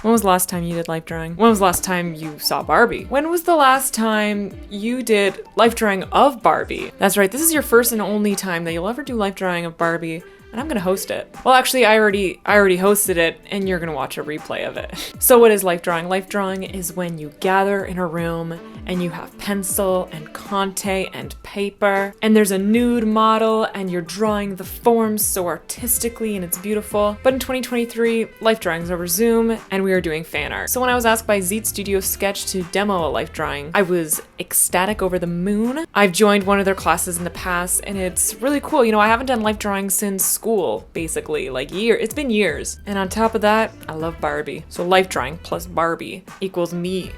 When was the last time you did life drawing? When was the last time you saw Barbie? When was the last time you did life drawing of Barbie? That's right, this is your first and only time that you'll ever do life drawing of Barbie, and I'm gonna host it. Well, actually, I already hosted it, and you're gonna watch a replay of it. So what is life drawing? Life drawing is when you gather in a room and you have pencil and Conte and paper, and there's a nude model and you're drawing the forms so artistically and it's beautiful. But in 2023, life drawing's over Zoom and we are doing fan art. So when I was asked by Zeet Studio Sketch to demo a life drawing, I was ecstatic, over the moon. I've joined one of their classes in the past and it's really cool. You know, I haven't done life drawing since school, basically, like it's been years. And on top of that, I love Barbie. So life drawing plus Barbie equals me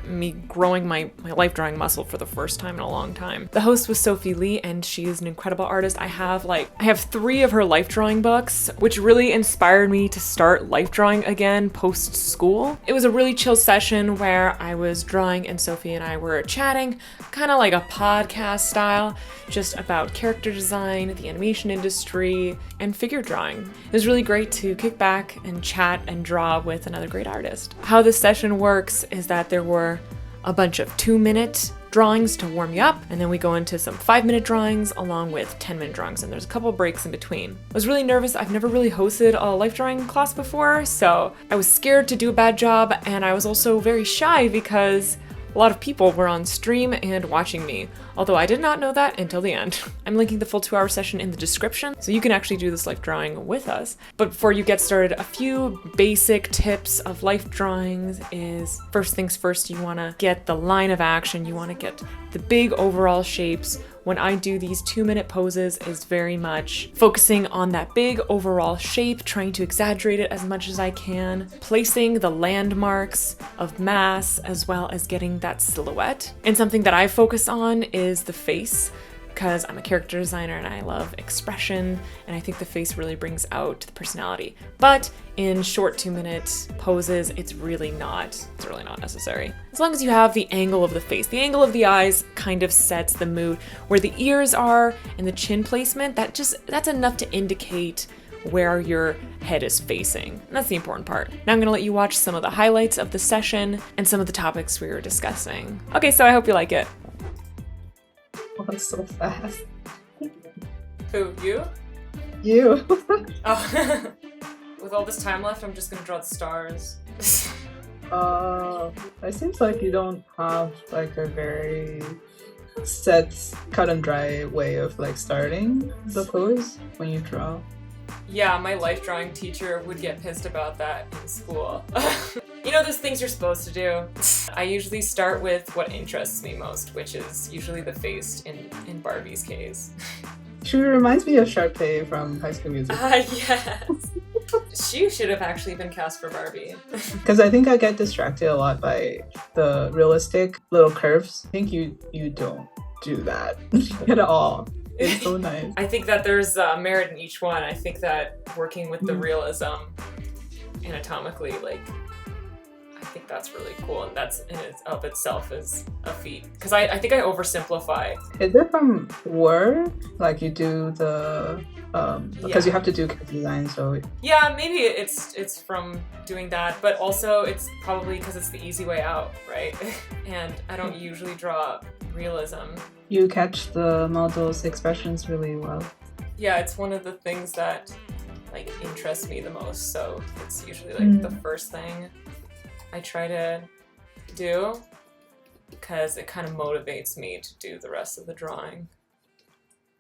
growing my life drawing muscle for the first time in a long time. The host was Sophie Lee and she is an incredible artist. I have 3 of her life drawing books, which really inspired me to start life drawing again post school. It was a really chill session where I was drawing and Sophie and I were chatting, kind of like a podcast style, just about character design, the animation industry, and figure drawing. It was really great to kick back and chat and draw with another great artist. How this session works is that there were a bunch of 2-minute drawings to warm you up, and then we go into some 5-minute drawings along with 10-minute drawings, and there's a couple breaks in between. I was really nervous. I've never really hosted a life drawing class before, so I was scared to do a bad job, and I was also very shy because a lot of people were on stream and watching me, although I did not know that until the end. I'm linking the full 2-hour session in the description, so you can actually do this life drawing with us. But before you get started, a few basic tips of life drawings is, first things first, you wanna get the line of action, you wanna get the big overall shapes. When I do these 2-minute poses, is very much focusing on that big overall shape, trying to exaggerate it as much as I can, placing the landmarks of mass as well as getting that silhouette. And something that I focus on is the face, because I'm a character designer and I love expression, and I think the face really brings out the personality. But in short 2-minute poses, it's really not necessary. As long as you have the angle of the face, the angle of the eyes kind of sets the mood. Where the ears are and the chin placement, that's enough to indicate where your head is facing. And that's the important part. Now I'm gonna let you watch some of the highlights of the session and some of the topics we were discussing. Okay, so I hope you like it. Oh, that's so fast. Who, you? You. Oh. With all this time left, I'm just gonna draw the stars. It seems like you don't have like a very set, cut and dry way of like starting the pose when you draw. Yeah, my life drawing teacher would get pissed about that in school. You know, there's things you're supposed to do. I usually start with what interests me most, which is usually the face in Barbie's case. She reminds me of Sharpay from High School Musical. Yes. She should have actually been cast for Barbie. Because I think I get distracted a lot by the realistic little curves. I think you don't do that at all. It's so nice. I think that there's merit in each one. I think that working with the realism anatomically, I think that's really cool, and that's in of itself is a feat. Because I think I oversimplify. Is it from work? Like you do the because you have to do character design, so yeah, maybe it's from doing that, but also it's probably because it's the easy way out, right? And I don't usually draw realism. You catch the model's expressions really well. Yeah, it's one of the things that interests me the most, so it's usually the first thing I try to do, because it kind of motivates me to do the rest of the drawing.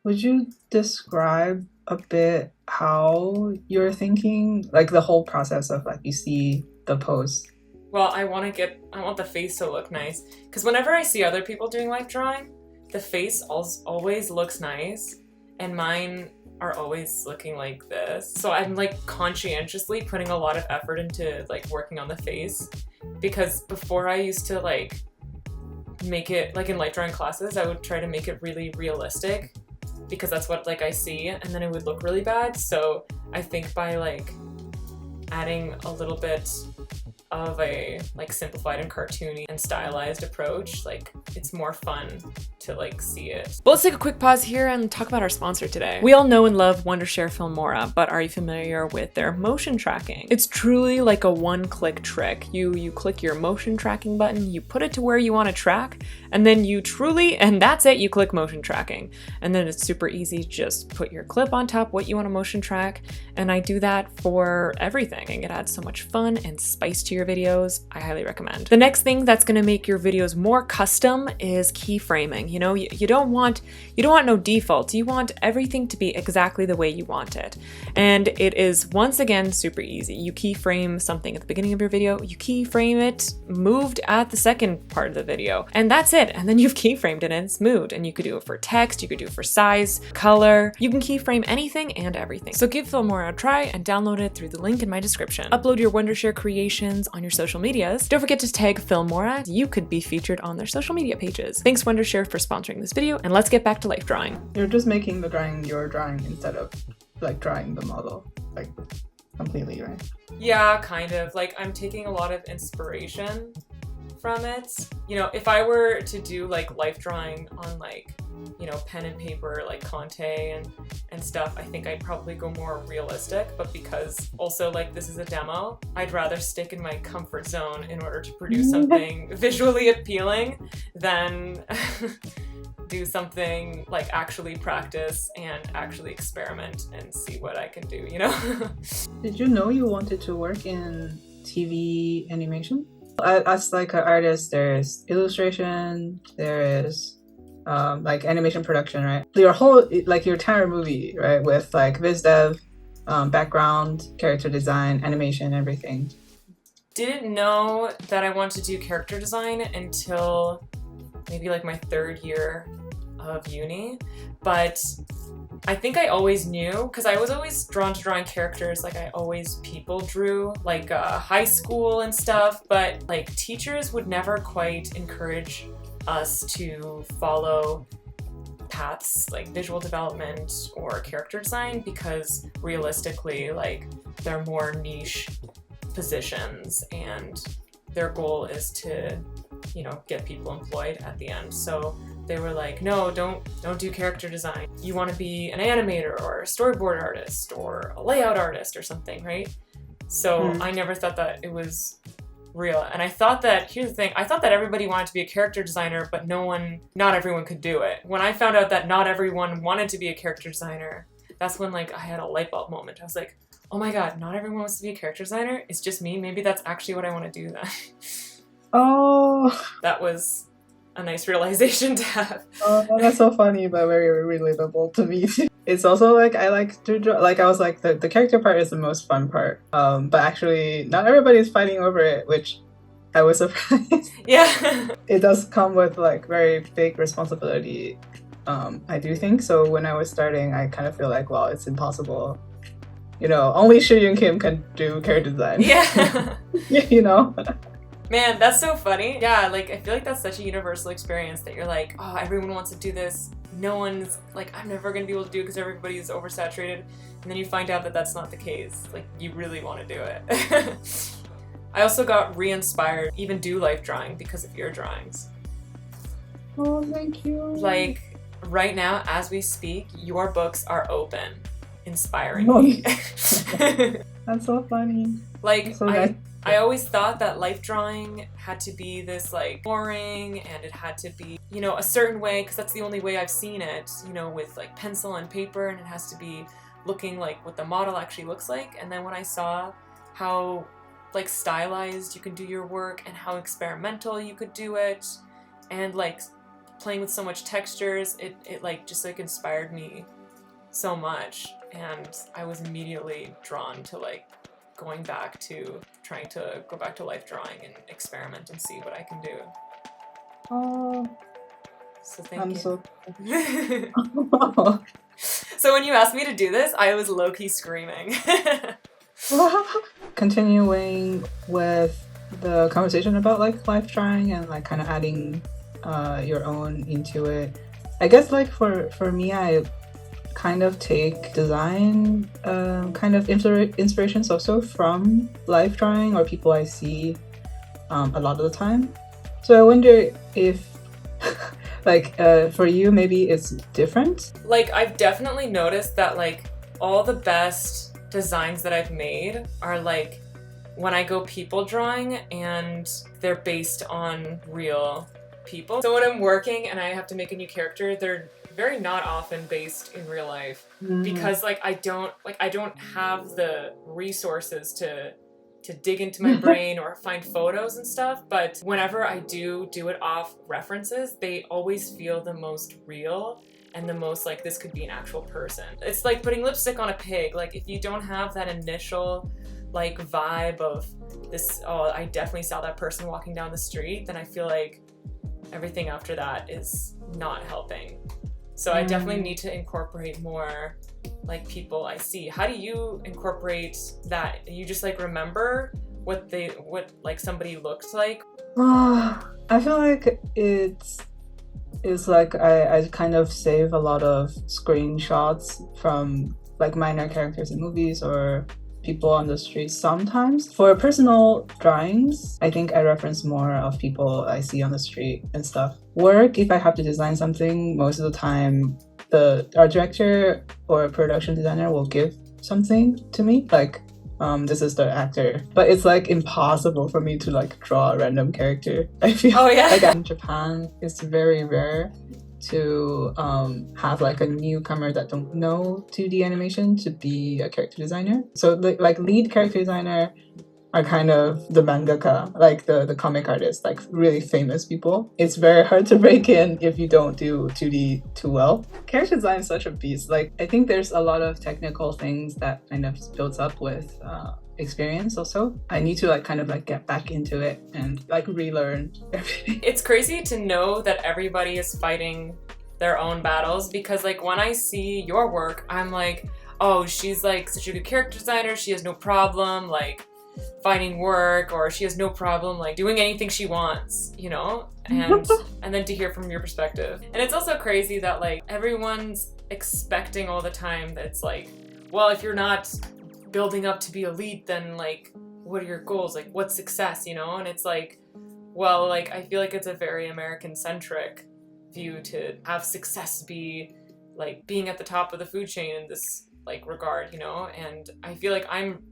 Would you describe a bit how you're thinking, like the whole process of you see the pose? Well, I want the face to look nice, because whenever I see other people doing life drawing, the face always looks nice, and mine are always looking like this. So I'm conscientiously putting a lot of effort into working on the face, because before I used to make it in life drawing classes, I would try to make it really realistic, because that's what I see, and then it would look really bad. So I think by adding a little bit of a like simplified and cartoony and stylized approach. Like it's more fun to like see it. But let's take a quick pause here and talk about our sponsor today. We all know and love Wondershare Filmora, but are you familiar with their motion tracking? It's truly like a one-click trick. You click your motion tracking button, you put it to where you want to track, and then and that's it, you click motion tracking. And then it's super easy, just put your clip on top what you want to motion track, and I do that for everything. It adds so much fun and spice to your videos. I highly recommend. The next thing that's going to make your videos more custom is keyframing. You know, you don't want no defaults. You want everything to be exactly the way you want it. And it is once again super easy. You keyframe something at the beginning of your video, you keyframe it moved at the second part of the video, and that's it. And then you've keyframed it and it's moved. And you could do it for text, you could do it for size, color. You can keyframe anything and everything. So give Filmora a try and download it through the link in my description. Upload your Wondershare creations on your social medias. Don't forget to tag Filmora. You could be featured on their social media pages. Thanks Wondershare for sponsoring this video, and let's get back to life drawing. You're just making the drawing your drawing instead of like drawing the model, like completely, right? Yeah, kind of. Like I'm taking a lot of inspiration from it. You know, if I were to do like life drawing on like, you know, pen and paper, like Conte and stuff, I think I'd probably go more realistic. But because also like this is a demo, I'd rather stick in my comfort zone in order to produce something visually appealing than do something like actually practice and actually experiment and see what I can do, you know? Did you know you wanted to work in TV animation? As like an artist, there's illustration, there is like animation production, right? Your whole, like your entire movie, right? With like viz dev, background, character design, animation, everything. Didn't know that I wanted to do character design until maybe like my third year of uni, but I think I always knew, because I was always drawn to drawing characters. Like I always people drew, like high school and stuff, but like teachers would never quite encourage us to follow paths like visual development or character design, because realistically, like they're more niche positions and their goal is to, you know, get people employed at the end. So they were like, no, don't do character design. You want to be an animator or a storyboard artist or a layout artist or something, right? So I never thought that it was real. And I thought that, here's the thing, I thought that everybody wanted to be a character designer, but not everyone could do it. When I found out that not everyone wanted to be a character designer, that's when like I had a light bulb moment. I was like, oh my God, not everyone wants to be a character designer. It's just me. Maybe that's actually what I want to do then. Oh. That was a nice realization to have. Oh, that's so funny, but very relatable to me. It's also like I like to draw. Like I was like the character part is the most fun part. But actually, not everybody's fighting over it, which I was surprised. Yeah. It does come with like very big responsibility. I do think so. When I was starting, I kind of feel like, well, it's impossible. You know, only Shiyun Kim can do character design. Yeah. You know. Man, that's so funny. Yeah, like I feel like that's such a universal experience that you're like, oh, everyone wants to do this. No one's like, I'm never gonna be able to do it because everybody's oversaturated. And then you find out that that's not the case. Like, you really want to do it. I also got re-inspired, even do life drawing because of your drawings. Oh, thank you. Like, right now, as we speak, your books are open, inspiring me. That's so funny. Like, So nice. I always thought that life drawing had to be this like boring, and it had to be, you know, a certain way, because that's the only way I've seen it, you know, with like pencil and paper, and it has to be looking like what the model actually looks like. And then when I saw how like stylized you can do your work and how experimental you could do it, and like playing with so much textures, it like just like inspired me so much, and I was immediately drawn to like going back to trying to go back to life drawing and experiment and see what I can do. Oh, So thank you. So So when you asked me to do this, I was low-key screaming. continuing with the conversation about like life drawing and like kind of adding your own into it. I guess like for me, kind of take design kind of inspirations also from life drawing or people I see a lot of the time. So I wonder if like for you maybe it's different. Like I've definitely noticed that like all the best designs that I've made are like when I go people drawing and they're based on real people. So when I'm working and I have to make a new character, they're very not often based in real life because like I don't have the resources to dig into my brain or find photos and stuff, but whenever I do it off references, they always feel the most real and the most like this could be an actual person. It's like putting lipstick on a pig. Like if you don't have that initial like vibe of this, oh, I definitely saw that person walking down the street, then I feel like everything after that is not helping. So I definitely need to incorporate more like people I see. How do you incorporate that? You just like remember what like somebody looks like? I feel like it's like I kind of save a lot of screenshots from like minor characters in movies or people on the street sometimes. For personal drawings, I think I reference more of people I see on the street and stuff. Work, if I have to design something, most of the time the art director or production designer will give something to me, like this is the actor, but it's like impossible for me to like draw a random character. I feel like in Japan it's very rare to have like a newcomer that don't know 2D animation to be a character designer. So like lead character designer are kind of the mangaka, like the comic artists, like really famous people. It's very hard to break in if you don't do 2D too well. Character design is such a beast. Like I think there's a lot of technical things that kind of builds up with experience also. I need to like kind of like get back into it and like relearn everything. It's crazy to know that everybody is fighting their own battles, because like when I see your work, I'm like, oh, she's like such a good character designer, she has no problem like finding work, or she has no problem like doing anything she wants, you know? And then to hear from your perspective. And it's also crazy that like everyone's expecting all the time that it's like, well, if you're not building up to be elite, then like what are your goals? Like what's success, you know? And it's like, well, like I feel like it's a very American centric view to have success be like being at the top of the food chain in this like regard, you know? And I feel like I'm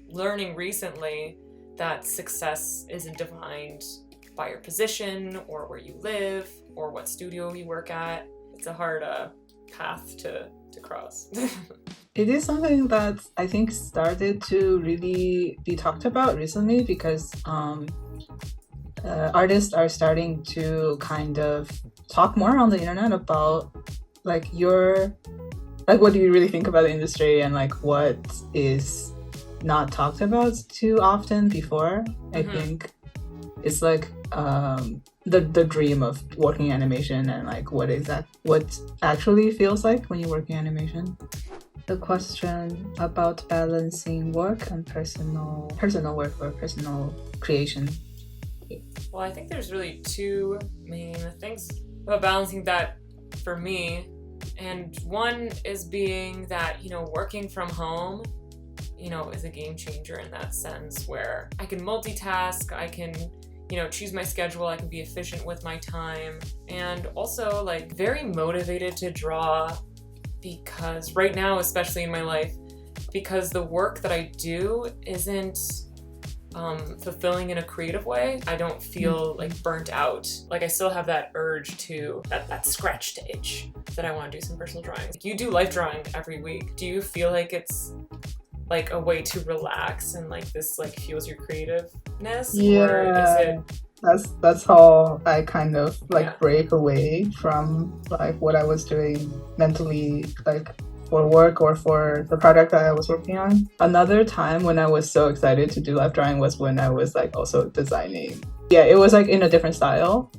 learning recently that success isn't defined by your position or where you live or what studio you work at. It's a hard path to cross. It is something that I think started to really be talked about recently because artists are starting to kind of talk more on the internet about like what do you really think about the industry and like what is not talked about too often before. I think it's like the dream of working animation and like what actually feels like when you work in animation. The question about balancing work and personal work or personal creation. Well, I think there's really two main things about balancing that for me. And one is being that, you know, working from home, you know, is a game changer in that sense where I can multitask, I can, you know, choose my schedule, I can be efficient with my time, and also like very motivated to draw because right now, especially in my life, because the work that I do isn't fulfilling in a creative way, I don't feel like burnt out. Like I still have that urge to, that scratched itch that I want to do some personal drawing. You do life drawing every week. Do you feel like it's like a way to relax and like this like fuels your creativeness? Yeah, or is it... that's how I kind of like break away from like what I was doing mentally, like for work or for the project that I was working on. Another time when I was so excited to do life drawing was when I was like also designing. Yeah, it was like in a different style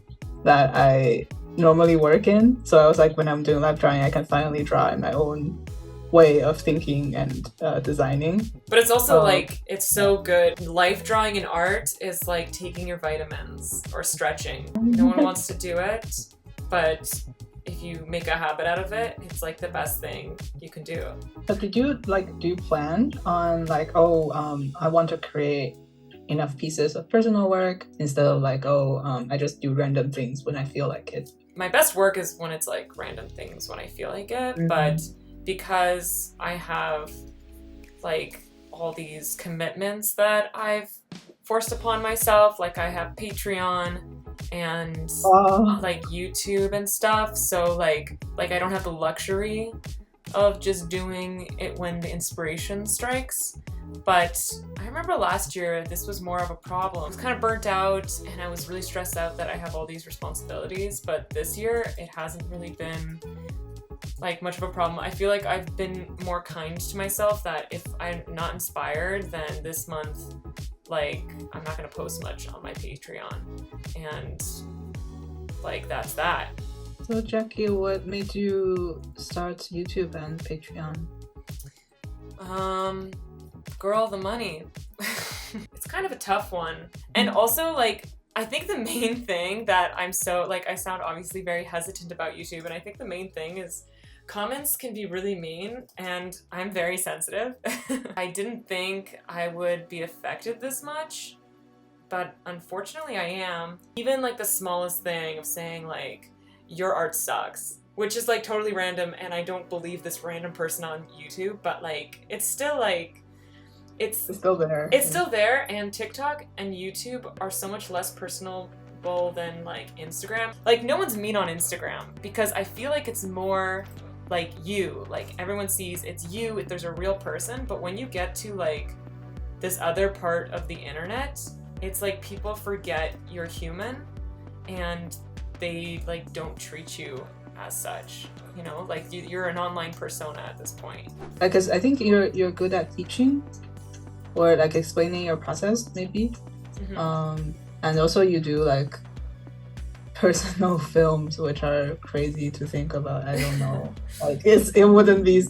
that I normally work in. So I was like, when I'm doing life drawing, I can finally draw in my own way of thinking and designing. But it's also like, it's so good. Life drawing and art is like taking your vitamins or stretching. No one wants to do it, but if you make a habit out of it, it's like the best thing you can do. But do you plan on like, I want to create enough pieces of personal work instead of like, I just do random things when I feel like it? My best work is when it's like random things when I feel like it, Mm-hmm. but because I have like all these commitments that I've forced upon myself, like I have Patreon and like YouTube and stuff, so like I don't have the luxury of just doing it when the inspiration strikes. But I remember last year this was more of a problem. I was kind of burnt out and I was really stressed out that I have all these responsibilities, but this year it hasn't really been like much of a problem. I feel like I've been more kind to myself, that if I'm not inspired, then this month like I'm not gonna post much on my Patreon, and like that's that. So Jackie, what made you start YouTube and Patreon? Girl, the money. It's kind of a tough one. And also like I think the main thing that I'm so like, I sound obviously very hesitant about YouTube, and I think the main thing is comments can be really mean, and I'm very sensitive. I didn't think I would be affected this much, but unfortunately I am. Even like the smallest thing of saying like, your art sucks, which is like totally random, and I don't believe this random person on YouTube, but like, it's still like, it's still there. It's still there, and TikTok and YouTube are so much less personable than like Instagram. Like no one's mean on Instagram because I feel like it's more like you, like everyone sees it's you, there's a real person. But when you get to like this other part of the internet, it's like people forget you're human and they like don't treat you as such, you know, like you're an online persona at this point. Because I think you're good at teaching or like explaining your process maybe. Mm-hmm. And also you do like personal films, which are crazy to think about. I don't know, like it wouldn't be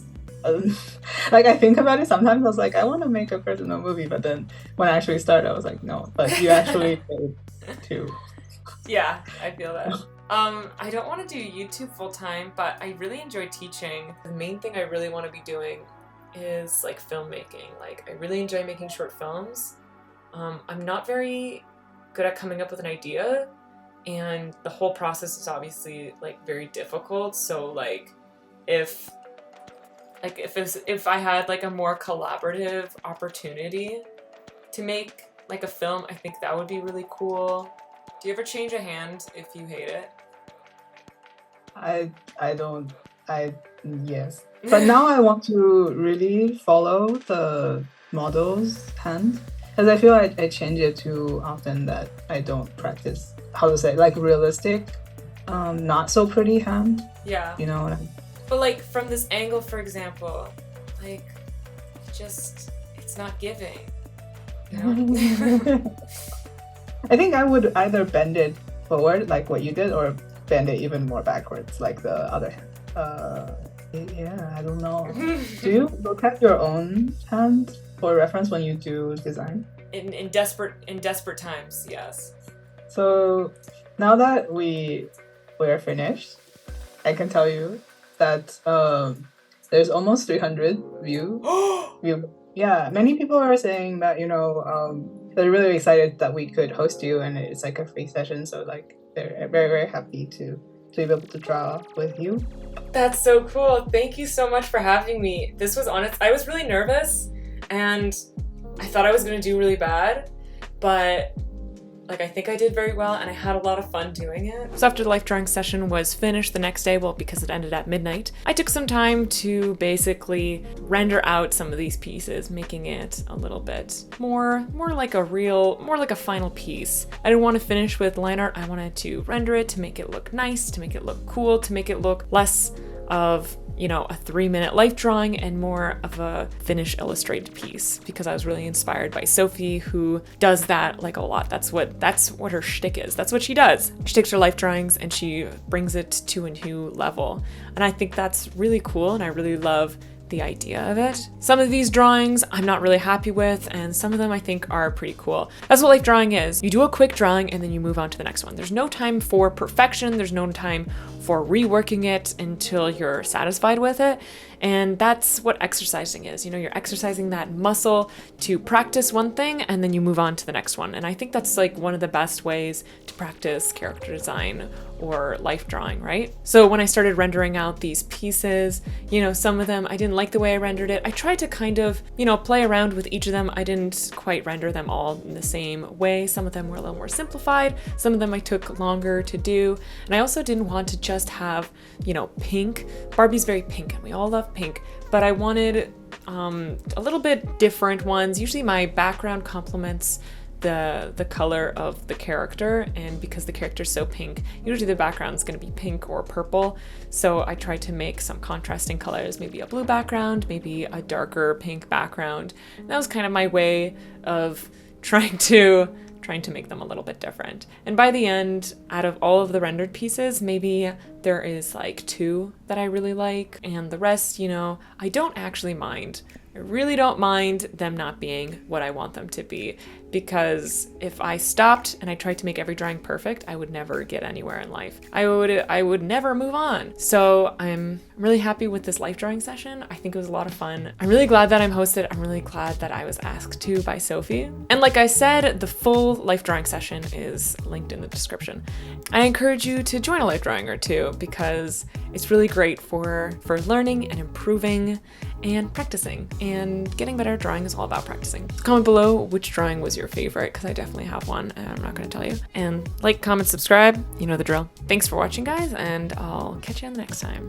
like, I think about it sometimes. I was like, I want to make a personal movie, but then when I actually started, I was like, no. But you actually did too. Yeah, I feel that. I don't want to do YouTube full time, but I really enjoy teaching. The main thing I really want to be doing is like filmmaking. Like I really enjoy making short films. I'm not very good at coming up with an idea, and the whole process is obviously like very difficult. So like if I had like a more collaborative opportunity to make like a film, I think that would be really cool. Do you ever change a hand if you hate it? Yes. But now I want to really follow the model's hand, because I feel I change it too often, that I don't practice, how to say, like realistic, not so pretty hand. Yeah. You know what I mean? But like from this angle, for example, like it's not giving. You know? I think I would either bend it forward like what you did, or bend it even more backwards like the other hand. Yeah, I don't know. Do you look at your own hand for reference when you do design? In desperate times, yes. So now that we're finished, I can tell you that there's almost 300 views. Yeah, many people are saying that, you know, they're really excited that we could host you, and it's like a free session. So like they're very, very happy to be able to draw with you. That's so cool. Thank you so much for having me. This was honest. I was really nervous and I thought I was going to do really bad, but like I think I did very well and I had a lot of fun doing it. So after the life drawing session was finished the next day, well, because it ended at midnight, I took some time to basically render out some of these pieces, making it a little bit more like a final piece. I didn't want to finish with line art. I wanted to render it to make it look nice, to make it look cool, to make it look less of, you know, a 3-minute life drawing and more of a finished illustrated piece, because I was really inspired by Sophie, who does that like a lot. That's what her shtick is. That's what she does. She takes her life drawings and she brings it to a new level. And I think that's really cool, and I really love the idea of it. Some of these drawings I'm not really happy with, and some of them I think are pretty cool. That's what life drawing is. You do a quick drawing and then you move on to the next one. There's no time for perfection. There's no time for reworking it until you're satisfied with it. And that's what exercising is. You know, you're exercising that muscle to practice one thing and then you move on to the next one. And I think that's like one of the best ways to practice character design or life drawing, right? So when I started rendering out these pieces, you know, some of them I didn't like the way I rendered it. I tried to kind of, you know, play around with each of them. I didn't quite render them all in the same way. Some of them were a little more simplified. Some of them I took longer to do. And I also didn't want to just have, you know, pink. Barbie's very pink and we all love pink, but I wanted a little bit different ones. Usually my background complements the color of the character, and because the character's so pink, usually the background's going to be pink or purple, so I tried to make some contrasting colors, maybe a blue background, maybe a darker pink background. And that was kind of my way of trying to make them a little bit different. And by the end, out of all of the rendered pieces, maybe there is like 2 that I really like, and the rest, you know, I don't actually mind. I really don't mind them not being what I want them to be, because if I stopped and I tried to make every drawing perfect, I would never get anywhere in life. I would never move on. So I'm really happy with this life drawing session. I think it was a lot of fun. I'm really glad that I'm hosted. I'm really glad that I was asked to by Sophie. And like I said, the full life drawing session is linked in the description. I encourage you to join a life drawing or two because it's really great for learning and improving and practicing, and getting better at drawing is all about practicing. Comment below which drawing was your favorite, because I definitely have one and I'm not going to tell you. And like, comment, subscribe, you know the drill. Thanks for watching, guys, and I'll catch you on the next time.